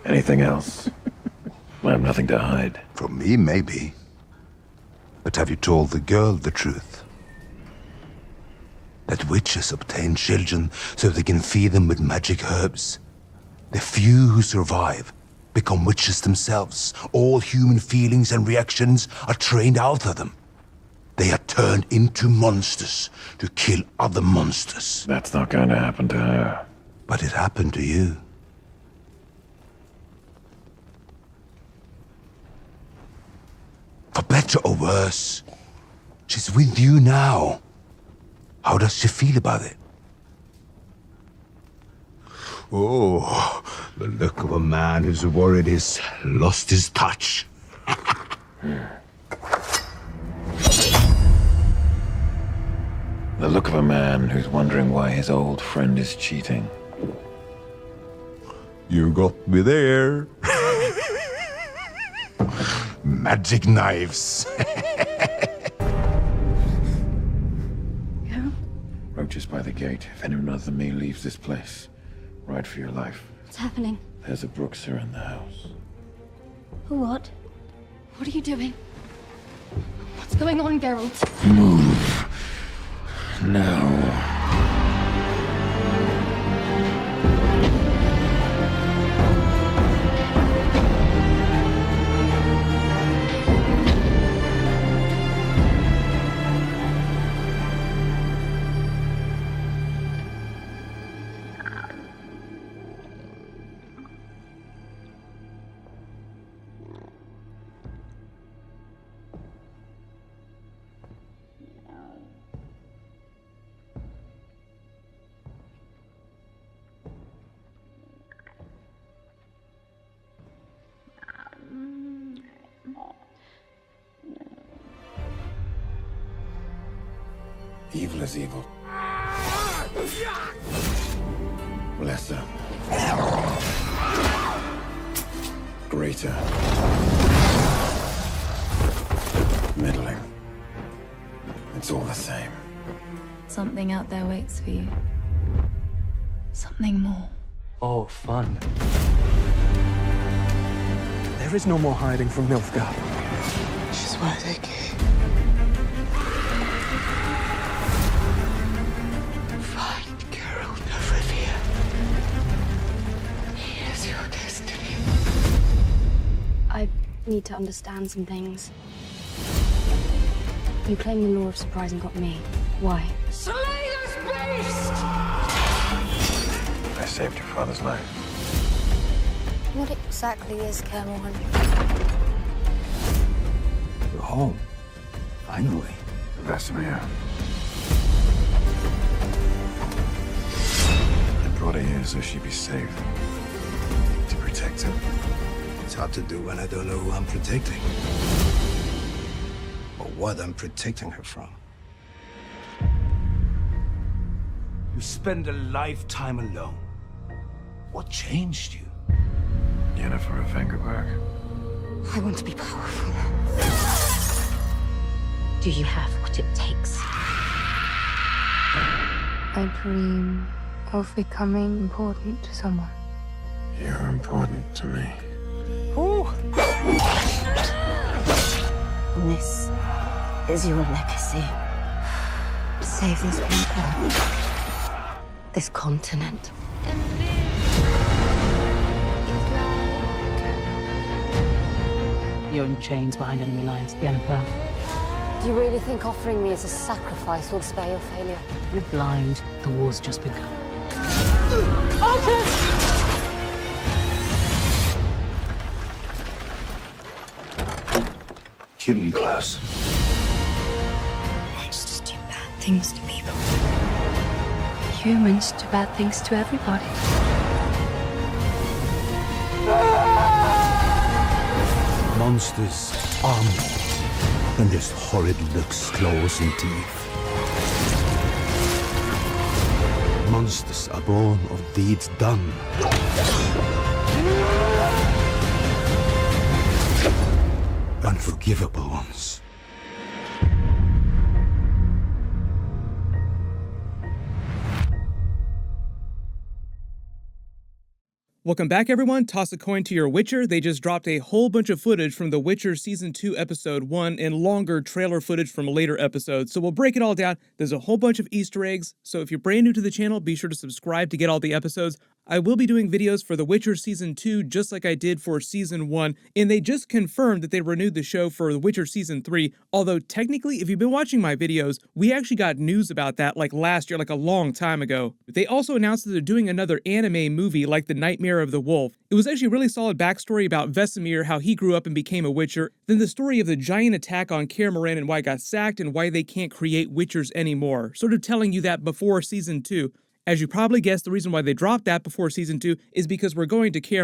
Anything else? I have nothing to hide. From me, maybe. But have you told the girl the truth? That witches obtain children so they can feed them with magic herbs. The few who survive become witches themselves. All human feelings and reactions are trained out of them. They are turned into monsters to kill other monsters. That's not going to happen to her. But it happened to you. For better or worse, she's with you now. How does she feel about it? Oh, the look of a man who's worried he's lost his touch. The look of a man who's wondering why his old friend is cheating. You got me there. Magic knives. Roaches by the gate. If anyone other than me leaves this place, ride for your life. What's happening? There's a Brookser in the house. What? What are you doing? What's going on, Geralt? Move. Now. Evil is evil. Lesser. Greater. Middling. It's all the same. Something out there waits for you. Something more. Oh, fun. There is no more hiding from Nilfgaard. She's why they came. Find Geralt of Rivia. He is your destiny. I need to understand some things. You claim the law of surprise and got me. Why? Slay this beast! I saved your father's life. What exactly is Kaer Morhen? You're home. Finally. Vesemir. I brought her here so she'd be safe. To protect him. It's hard to do when I don't know who I'm protecting. Or what I'm protecting her from. You spend a lifetime alone. What changed you? Yennefer of Vengerberg. I want to be powerful. Do you have what it takes? I dream of becoming important to someone. You're important to me. This is your legacy. Save these people. This continent. You're in chains behind enemy lines, Yennefer. Do you really think offering me as a sacrifice will spare your failure? You're blind. The war's just begun. Keep me close. Monsters do bad things to people. Humans do bad things to everybody. Monsters are more than just horrid looks, claws, and teeth. Monsters are born of deeds done. Unforgivable ones. Welcome back, everyone. Toss a coin to your Witcher. They just dropped a whole bunch of footage from The Witcher Season 2, Episode 1, and longer trailer footage from later episodes. So we'll break it all down. There's a whole bunch of Easter eggs, so if you're brand new to the channel, be sure to subscribe to get all the episodes. I will be doing videos for The Witcher Season 2 just like I did for Season 1, and they just confirmed that they renewed the show for The Witcher Season 3, although technically, if you've been watching my videos, we actually got news about that like last year, like a long time ago. They also announced that they're doing another anime movie like The Nightmare of the Wolf. It was actually a really solid backstory about Vesemir, how he grew up and became a Witcher, then the story of the giant attack on Caer and why it got sacked and why they can't create Witchers anymore, sort of telling you that before Season 2. As you probably guessed, the reason why they dropped that before Season 2 is because we're going to Kaer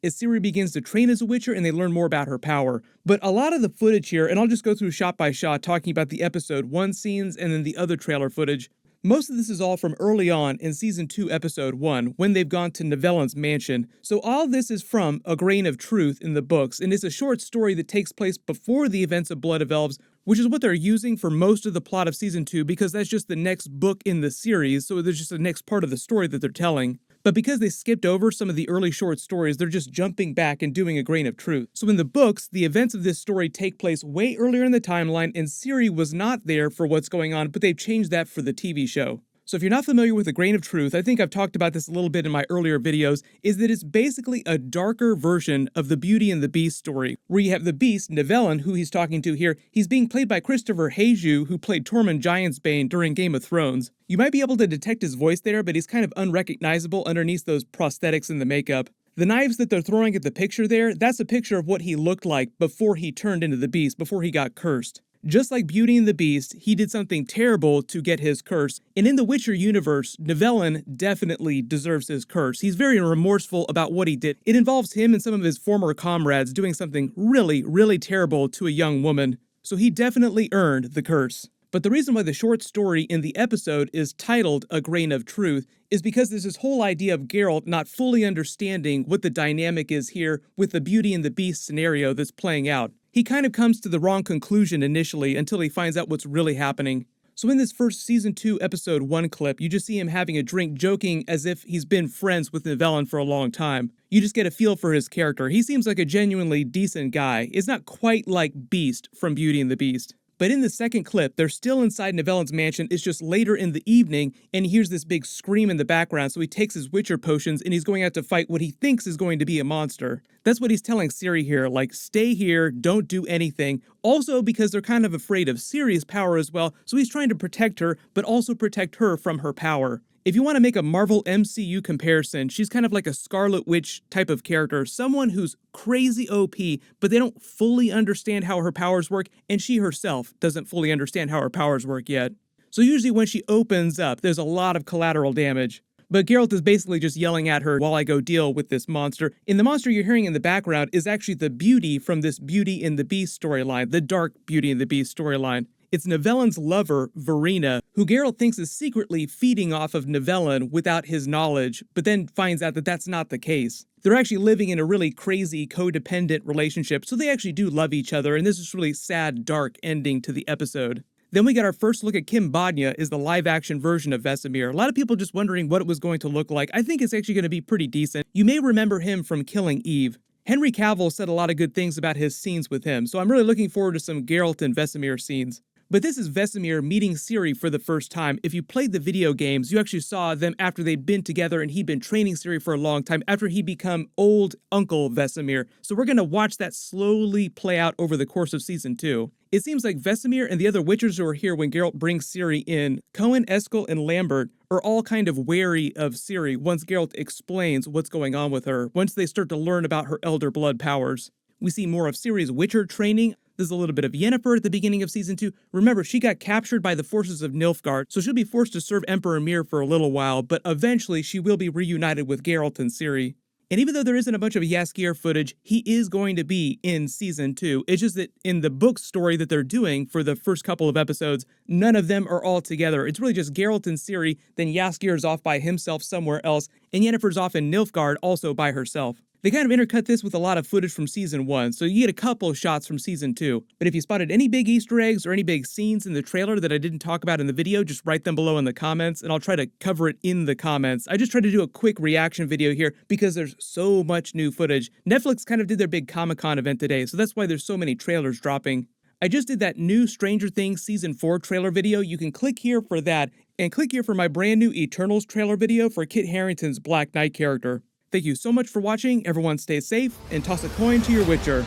as Ciri begins to train as a Witcher and they learn more about her power. But a lot of the footage here, and I'll just go through shot by shot talking about the Episode 1 scenes and then the other trailer footage. Most of this is all from early on in Season 2, Episode 1, when they've gone to Nivellen's mansion. So all this is from A Grain of Truth in the books, and it's a short story that takes place before the events of Blood of Elves, which is what they're using for most of the plot of Season 2 because that's just the next book in the series, so there's just the next part of the story that they're telling. But because they skipped over some of the early short stories, they're just jumping back and doing A Grain of Truth. So in the books, the events of this story take place way earlier in the timeline, and Ciri was not there for what's going on, but they've changed that for the TV show. So if you're not familiar with A Grain of Truth, I think I've talked about this a little bit in my earlier videos, is that it's basically a darker version of the Beauty and the Beast story, where you have the Beast, Nivellen, who he's talking to here. He's being played by Christopher Hayju, who played Tormund Giantsbane during Game of Thrones. You might be able to detect his voice there, but he's kind of unrecognizable underneath those prosthetics and the makeup. The knives that they're throwing at the picture there, that's a picture of what he looked like before he turned into the Beast, before he got cursed. Just like Beauty and the Beast, he did something terrible to get his curse, and in the Witcher universe, Nivellen definitely deserves his curse. He's very remorseful about what he did. It involves him and some of his former comrades doing something really, really terrible to a young woman, so he definitely earned the curse. But the reason why the short story in the episode is titled A Grain of Truth is because there's this whole idea of Geralt not fully understanding what the dynamic is here with the Beauty and the Beast scenario that's playing out. He kind of comes to the wrong conclusion initially until he finds out what's really happening. So in this first Season 2, Episode 1 clip, you just see him having a drink, joking as if he's been friends with Nivellen for a long time. You just get a feel for his character. He seems like a genuinely decent guy. It's not quite like Beast from Beauty and the Beast. But in the second clip, they're still inside Nivellen's mansion. It's just later in the evening, and he hears this big scream in the background, so he takes his Witcher potions, and he's going out to fight what he thinks is going to be a monster. That's what he's telling Ciri here, like, stay here, don't do anything. Also because they're kind of afraid of Ciri's power as well, so he's trying to protect her, but also protect her from her power. If you want to make a Marvel MCU comparison, she's kind of like a Scarlet Witch type of character, someone who's crazy OP, but they don't fully understand how her powers work, and she herself doesn't fully understand how her powers work yet. So usually when she opens up, there's a lot of collateral damage. But Geralt is basically just yelling at her while I go deal with this monster. And the monster you're hearing in the background is actually the Beauty from this Beauty and the Beast storyline, the dark Beauty and the Beast storyline. It's Nivellen's lover, Verena, who Geralt thinks is secretly feeding off of Nivellen without his knowledge, but then finds out that that's not the case. They're actually living in a really crazy, codependent relationship, so they actually do love each other, and this is really sad, dark ending to the episode. Then we got our first look at Kim Bodnia as the live-action version of Vesemir. A lot of people just wondering what it was going to look like. I think it's actually going to be pretty decent. You may remember him from Killing Eve. Henry Cavill said a lot of good things about his scenes with him, so I'm really looking forward to some Geralt and Vesemir scenes. But this is Vesemir meeting Ciri for the first time. If you played the video games, you actually saw them after they'd been together and he'd been training Ciri for a long time after he become old Uncle Vesemir. So we're going to watch that slowly play out over the course of Season 2. It seems like Vesemir and the other Witchers who are here when Geralt brings Ciri in, Cohen, Eskel, and Lambert, are all kind of wary of Ciri once Geralt explains what's going on with her, once they start to learn about her Elder Blood powers. We see more of Ciri's Witcher training. There's a little bit of Yennefer at the beginning of Season 2. Remember, she got captured by the forces of Nilfgaard, so she'll be forced to serve Emperor Mir for a little while, but eventually she will be reunited with Geralt and Ciri. And even though there isn't a bunch of Jaskier footage, he is going to be in Season 2. It's just that in the book story that they're doing for the first couple of episodes, none of them are all together. It's really just Geralt and Ciri, then Jaskier's off by himself somewhere else, and Yennefer's off in Nilfgaard also by herself. They kind of intercut this with a lot of footage from season 1, so you get a couple shots from season 2. But if you spotted any big Easter eggs or any big scenes in the trailer that I didn't talk about in the video, just write them below in the comments, and I'll try to cover it in the comments. I just tried to do a quick reaction video here because there's so much new footage. Netflix kind of did their big Comic-Con event today, so that's why there's so many trailers dropping. I just did that new Stranger Things Season 4 trailer video. You can click here for that, and click here for my brand new Eternals trailer video for Kit Harington's Black Knight character. Thank you so much for watching, everyone stay safe, and toss a coin to your Witcher.